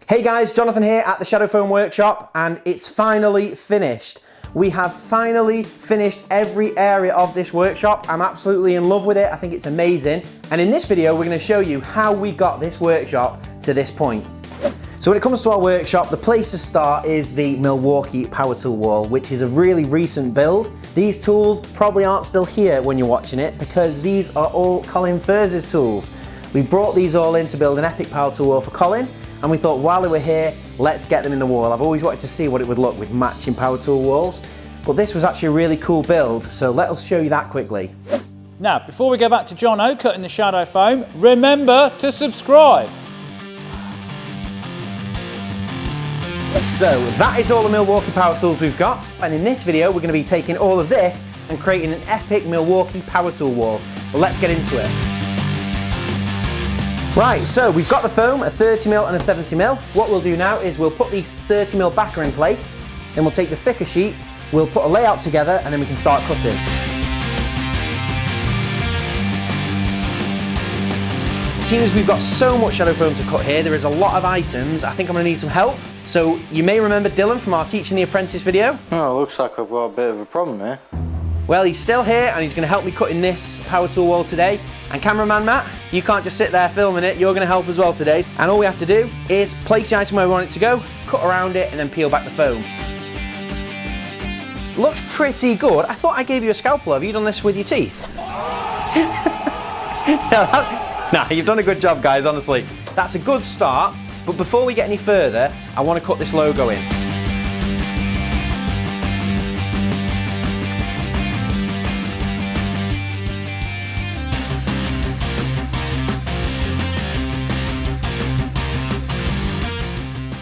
Hey guys, Jonathan here at the Shadow Foam Workshop, and it's finally finished. We have finally finished every area of this workshop. I'm absolutely in love with it. I think it's amazing. And in this video, we're going to show you how we got this workshop to this point. So when it comes to our workshop, the place to start is the Milwaukee power tool wall, which is a really recent build. These tools probably aren't still here when you're watching it because these are all Colin Furze's tools. We brought these all in to build an epic power tool wall for Colin, and we thought while they were here, let's get them in the wall. I've always wanted to see what it would look with matching power tool walls, but this was actually a really cool build, so let us show you that quickly. Now, before we go back to Jono cutting the shadow foam, remember to subscribe. So that is all the Milwaukee power tools we've got, and in this video we're going to be taking all of this and creating an epic Milwaukee power tool wall. Well, let's get into it. Right, so we've got the foam, a 30mm and a 70mm. What we'll do now is we'll put these 30mm backer in place, then we'll take the thicker sheet, we'll put a layout together, and then we can start cutting. Seeing as we've got so much shadow foam to cut here, there is a lot of items. I think I'm going to need some help. So you may remember Dylan from our Teaching the Apprentice video. Oh, looks like I've got a bit of a problem here. Well, he's still here and he's going to help me cutting this power tool wall today. And cameraman Matt, you can't just sit there filming it, you're going to help as well today. And all we have to do is place the item where we want it to go, cut around it, and then peel back the foam. Looks pretty good. I thought I gave you a scalpel. Have you done this with your teeth? Nah, you've done a good job, guys, honestly. That's a good start, but before we get any further, I want to cut this logo in.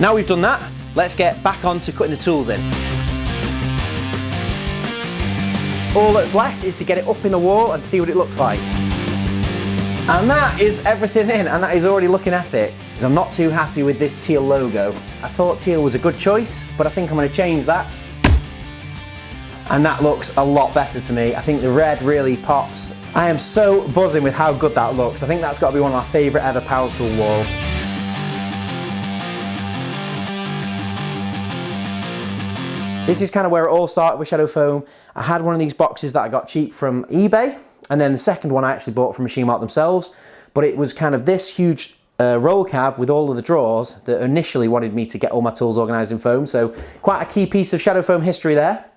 Now we've done that, let's get back on to cutting the tools in. All that's left is to get it up in the wall and see what it looks like. And that is everything in, and that is already looking epic. Because I'm not too happy with this teal logo. I thought teal was a good choice, but I think I'm going to change that. And that looks a lot better to me. I think the red really pops. I am so buzzing with how good that looks. I think that's got to be one of my favourite ever power tool walls. This is kind of where it all started with shadow foam. I had one of these boxes that I got cheap from eBay, and then the second one I actually bought from Machine Mark themselves, but it was kind of this huge roll cab with all of the drawers that initially wanted me to get all my tools organised in foam, so quite a key piece of shadow foam history there.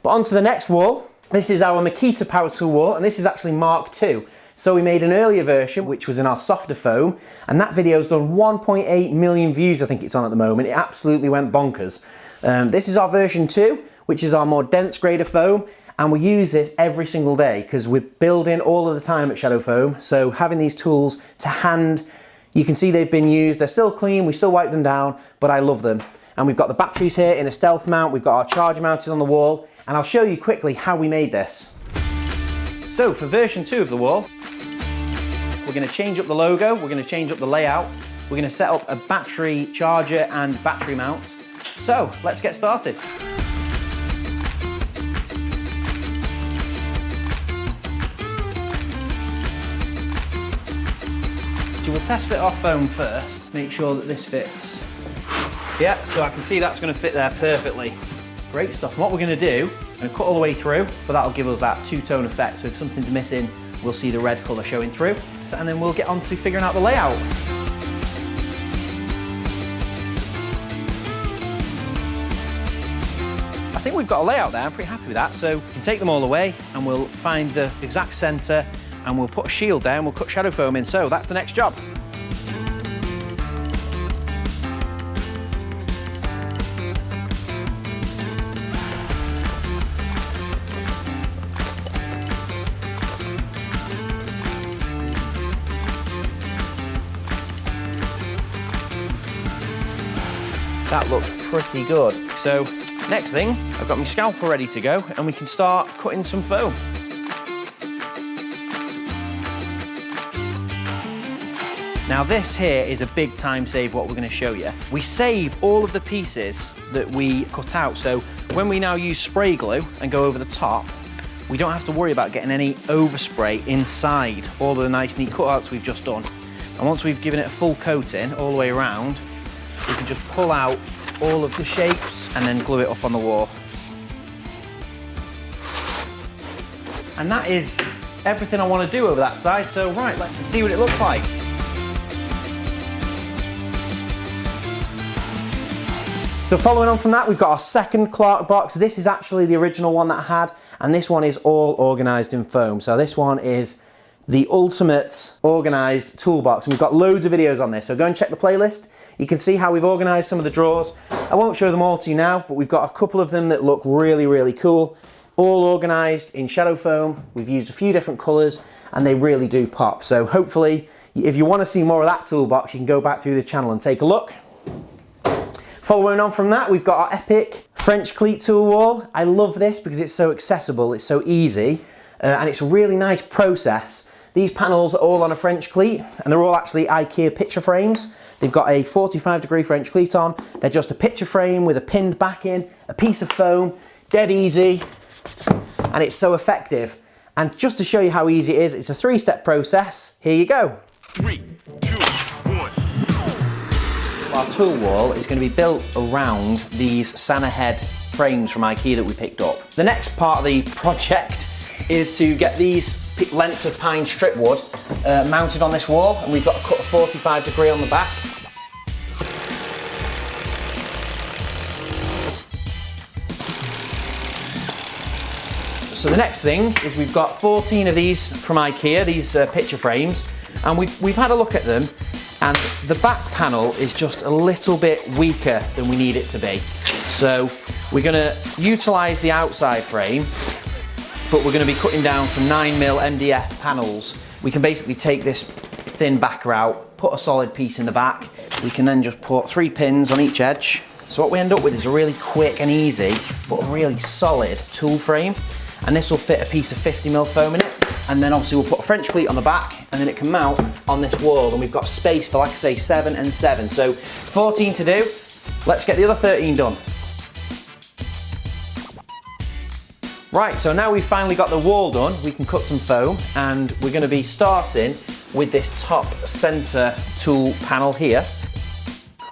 But on to the next wall. This is our Makita power tool wall, and this is actually Mark II. So we made an earlier version, which was in our softer foam, and that video's done 1.8 million views, I think it's on at the moment. It absolutely went bonkers. This is our version 2, which is our more dense grade of foam, and we use this every single day because we're building all of the time at Shadow Foam. So having these tools to hand, you can see they've been used, they're still clean, we still wipe them down, but I love them. And we've got the batteries here in a stealth mount, we've got our charger mounted on the wall, and I'll show you quickly how we made this. So for version 2 of the wall, we're going to change up the logo, we're going to change up the layout, we're going to set up a battery charger and battery mounts. So let's get started. So we'll test fit our foam first, make sure that this fits. Yeah, so I can see that's going to fit there perfectly. Great stuff. And what we're going to do, I'm going to cut all the way through, but that'll give us that two-tone effect. So if something's missing, we'll see the red colour showing through. And then we'll get on to figuring out the layout. I think we've got a layout there, I'm pretty happy with that. So we can take them all away and we'll find the exact centre and we'll put a shield down, we'll cut shadow foam in. So that's the next job. That looks pretty good. So next thing, I've got my scalpel ready to go and we can start cutting some foam. Now this here is a big time save what we're going to show you. We save all of the pieces that we cut out, so when we now use spray glue and go over the top, we don't have to worry about getting any overspray inside all of the nice neat cutouts we've just done. And once we've given it a full coating all the way around, we can just pull out all of the shapes and then glue it up on the wall. And that is everything I want to do over that side, so right, let's see what it looks like. So following on from that, we've got our second Clarke box. This is actually the original one that I had, and this one is all organised in foam. So this one is the ultimate organised toolbox, and we've got loads of videos on this, so go and check the playlist. You can see how we've organised some of the drawers. I won't show them all to you now, but we've got a couple of them that look really, really cool. All organised in shadow foam. We've used a few different colours, and they really do pop. So hopefully, if you want to see more of that toolbox, you can go back through the channel and take a look. Following on from that, we've got our epic French Cleat tool wall. I love this because it's so accessible, it's so easy, and it's a really nice process. These panels are all on a French cleat, and they're all actually IKEA picture frames. They've got a 45-degree French cleat on. They're just a picture frame with a pinned backing, a piece of foam, dead easy, and it's so effective. And just to show you how easy it is, it's a 3-step process. Here you go. 3, 2, 1. Our tool wall is going to be built around these Santa head frames from IKEA that we picked up. The next part of the project is to get these lengths of pine strip wood mounted on this wall, and we've got to cut a 45-degree on the back. So the next thing is we've got 14 of these from IKEA, these picture frames, and we've had a look at them, and the back panel is just a little bit weaker than we need it to be. So we're going to utilise the outside frame, but we're going to be cutting down some 9mm MDF panels. We can basically take this thin backer out, put a solid piece in the back. We can then just put 3 pins on each edge. So what we end up with is a really quick and easy, but really solid tool frame. And this will fit a piece of 50mm foam in it. And then obviously we'll put a French cleat on the back, and then it can mount on this wall. And we've got space for, like I say, 7 and 7. So 14 to do. Let's get the other 13 done. Right, so now we've finally got the wall done, we can cut some foam, and we're going to be starting with this top center tool panel here.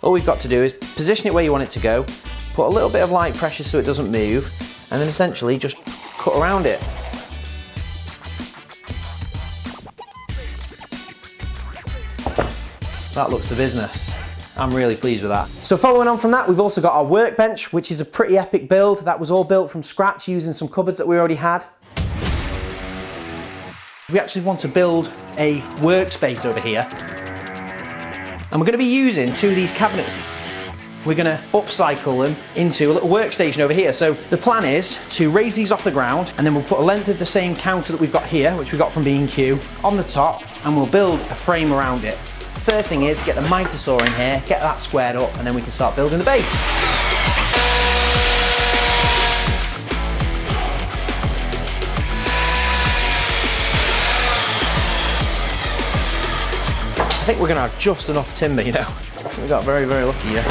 All we've got to do is position it where you want it to go, put a little bit of light pressure so it doesn't move, and then essentially just cut around it. That looks the business. I'm really pleased with that. So following on from that, we've also got our workbench, which is a pretty epic build. That was all built from scratch using some cupboards that we already had. We actually want to build a workspace over here. And we're going to be using 2 of these cabinets. We're going to upcycle them into a little workstation over here. So the plan is to raise these off the ground, and then we'll put a length of the same counter that we've got here, which we got from B&Q, on the top, and we'll build a frame around it. First thing is get the miter saw in here, get that squared up, and then we can start building the base. I think we're going to have just enough timber, you know. We got very, very lucky here.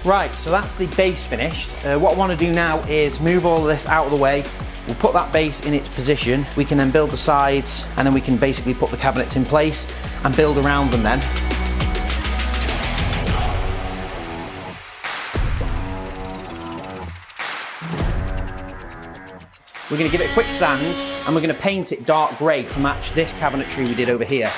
Right, so that's the base finished. What I want to do now is move all of this out of the way. We'll put that base in its position. We can then build the sides, and then we can basically put the cabinets in place and build around them then. We're going to give it a quick sand, and we're going to paint it dark grey to match this cabinetry we did over here.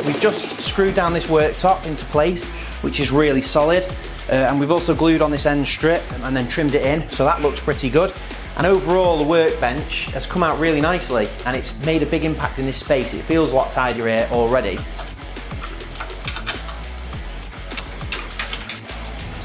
We've just screwed down this worktop into place, which is really solid, and we've also glued on this end strip and then trimmed it in, so that looks pretty good. And overall the workbench has come out really nicely, and it's made a big impact in this space. It feels a lot tidier here already.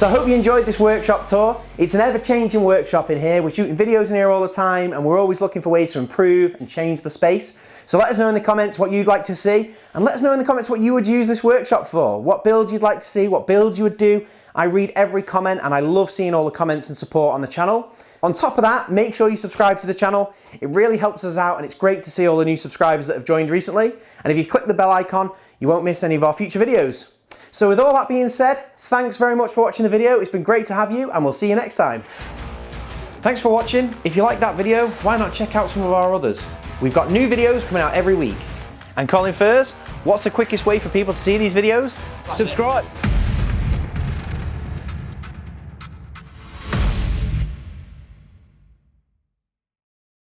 So I hope you enjoyed this workshop tour. It's an ever-changing workshop in here. We're shooting videos in here all the time and we're always looking for ways to improve and change the space. So let us know in the comments what you'd like to see, and let us know in the comments what you would use this workshop for. What builds you'd like to see, what builds you would do. I read every comment and I love seeing all the comments and support on the channel. On top of that, make sure you subscribe to the channel. It really helps us out and it's great to see all the new subscribers that have joined recently. And if you click the bell icon, you won't miss any of our future videos. So with all that being said, thanks very much for watching the video. It's been great to have you and we'll see you next time. Thanks for watching. If you liked that video, why not check out some of our others? We've got new videos coming out every week. And Colin, Furze, what's the quickest way for people to see these videos? Subscribe.